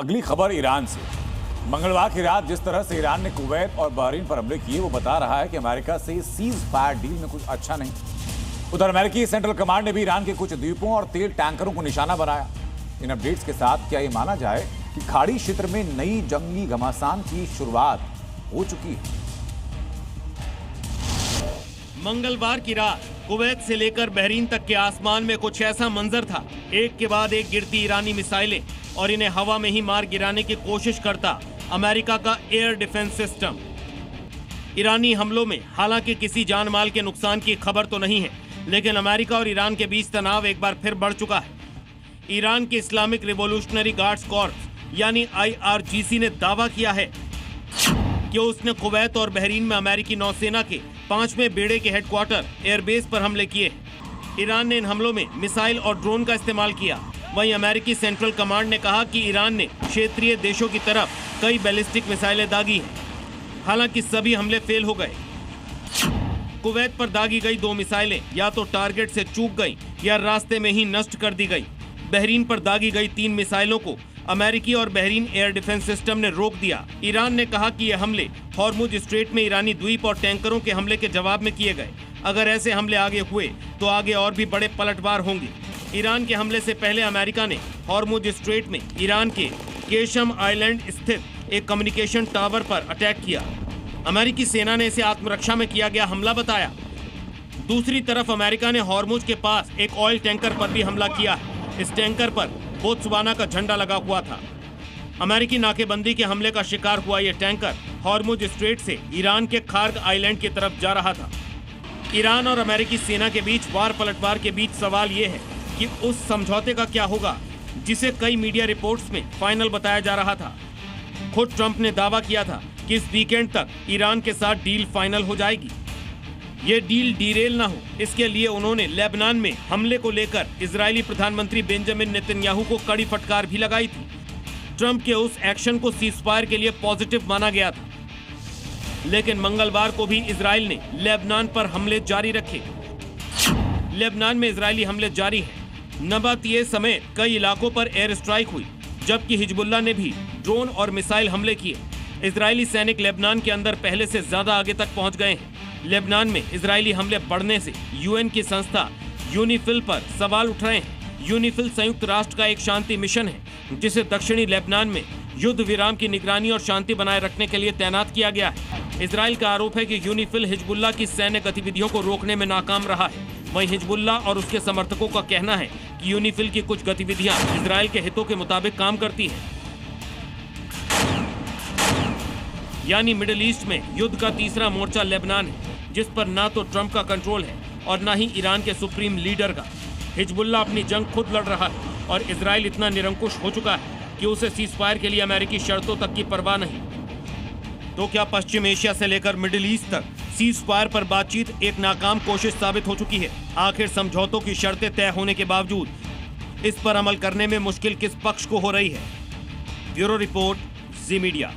अगली खबर ईरान से। मंगलवार की रात जिस तरह से ईरान ने कुवैत और बहरीन पर हमले किए वो बता रहा है कि अमेरिका से सीज फायर डील में कुछ अच्छा नहीं। उधर अमेरिकी सेंट्रल कमांड ने भी ईरान के कुछ द्वीपों और तेल टैंकरों को निशाना बनाया। इन अपडेट्स के साथ क्या ये माना जाए कि खाड़ी क्षेत्र में नई जंगी घमासान की शुरुआत हो चुकी है। मंगलवार की रात कुवैत से लेकर बहरीन तक के आसमान में कुछ ऐसा मंजर था। एक के बाद एक गिरती ईरानी मिसाइलें और इन्हें हवा में ही मार गिराने की कोशिश करता अमेरिका का एयर डिफेंस सिस्टम। ईरानी हमलों में हालांकि किसी जान माल के नुकसान की खबर तो नहीं है, लेकिन अमेरिका और ईरान के बीच तनाव एक बार फिर बढ़ चुका है। ईरान के इस्लामिक रिवॉल्यूशनरी गार्ड्स कॉर्प्स यानी IRGC ने दावा किया है कि उसने कुवैत और बहरीन में अमेरिकी नौसेना के 5वें बेड़े के हेडक्वार्टर एयरबेस पर हमले किए। ईरान ने इन हमलों में मिसाइल और ड्रोन का इस्तेमाल किया। वहीं अमेरिकी सेंट्रल कमांड ने कहा कि ईरान ने क्षेत्रीय देशों की तरफ कई बैलिस्टिक मिसाइलें दागी हैं। हालांकि सभी हमले फेल हो गए। कुवैत पर दागी गई 2 मिसाइलें या तो टारगेट से चूक गई या रास्ते में ही नष्ट कर दी गई। बहरीन पर दागी गई 3 मिसाइलों को अमेरिकी और बहरीन एयर डिफेंस सिस्टम ने रोक दिया। ईरान ने कहा कि ये हमले हॉर्मुज स्ट्रेट में ईरानी द्वीप और टैंकरों के हमले के जवाब में किए गए। अगर ऐसे हमले आगे हुए तो आगे और भी बड़े पलटवार होंगे। ईरान के हमले से पहले अमेरिका ने हॉर्मुज स्ट्रेट में ईरान के केशम आइलैंड स्थित एक कम्युनिकेशन टावर पर अटैक किया। अमेरिकी सेना ने इसे आत्मरक्षा में किया गया हमला बताया। दूसरी तरफ अमेरिका ने हॉर्मुज के पास एक ऑयल टैंकर पर भी हमला किया। इस टैंकर पर बोत्सवाना का झंडा लगा हुआ था। अमेरिकी नाकेबंदी के हमले का शिकार हुआ यह टैंकर हॉर्मुज स्ट्रेट से ईरान के खार्ग आइलैंड की तरफ जा रहा था। ईरान और अमेरिकी सेना के बीच वार पलटवार के बीच सवाल यह है कि उस समझौते का क्या होगा जिसे कई मीडिया रिपोर्ट्स में फाइनल बताया जा रहा था। खुद ट्रंप ने दावा किया था कि इस वीकेंड तक ईरान के साथ डील फाइनल हो जाएगी। ये डील डीरेल ना हो इसके लिए उन्होंने लेबनान में हमले को लेकर इजरायली प्रधानमंत्री बेंजामिन नेतन्याहू को कड़ी फटकार भी लगाई थी। ट्रंप के उस एक्शन को सीजफायर के लिए पॉजिटिव माना गया था, लेकिन मंगलवार को भी इजराइल ने लेबनान पर हमले जारी रखे। लेबनान में इजरायली हमले जारी हैं। नबातिये समेत कई इलाकों पर एयर स्ट्राइक हुई, जबकि हिजबुल्लाह ने भी ड्रोन और मिसाइल हमले किए। इजरायली सैनिक लेबनान के अंदर पहले से ज्यादा आगे तक पहुंच गए हैं। लेबनान में इजरायली हमले बढ़ने से UN की संस्था यूनिफिल पर सवाल उठ रहे हैं। यूनिफिल संयुक्त राष्ट्र का एक शांति मिशन है जिसे दक्षिणी लेबनान में युद्ध विराम की निगरानी और शांति बनाए रखने के लिए तैनात किया गया है। इजराइल का आरोप है कि यूनिफिल हिजबुल्लाह की सैन्य गतिविधियों को रोकने में नाकाम रहा है। वहीं हिजबुल्लाह और उसके समर्थकों का कहना है कि यूनिफिल की कुछ गतिविधियां इजराइल के हितों के मुताबिक काम करती हैं। यानी मिडिल ईस्ट में युद्ध का तीसरा मोर्चा लेबनान है, जिस पर ना तो ट्रंप का कंट्रोल है और ना ही ईरान के सुप्रीम लीडर का। हिजबुल्लाह अपनी जंग खुद लड़ रहा है और इजराइल इतना निरंकुश हो चुका है कि उसे सीजफायर के लिए अमेरिकी शर्तों तक की परवाह नहीं। तो क्या पश्चिम एशिया से लेकर मिडिल ईस्ट तक सीजफायर पर बातचीत एक नाकाम कोशिश साबित हो चुकी है? आखिर समझौतों की शर्तें तय होने के बावजूद इस पर अमल करने में मुश्किल किस पक्ष को हो रही है? ब्यूरो रिपोर्ट, जी मीडिया।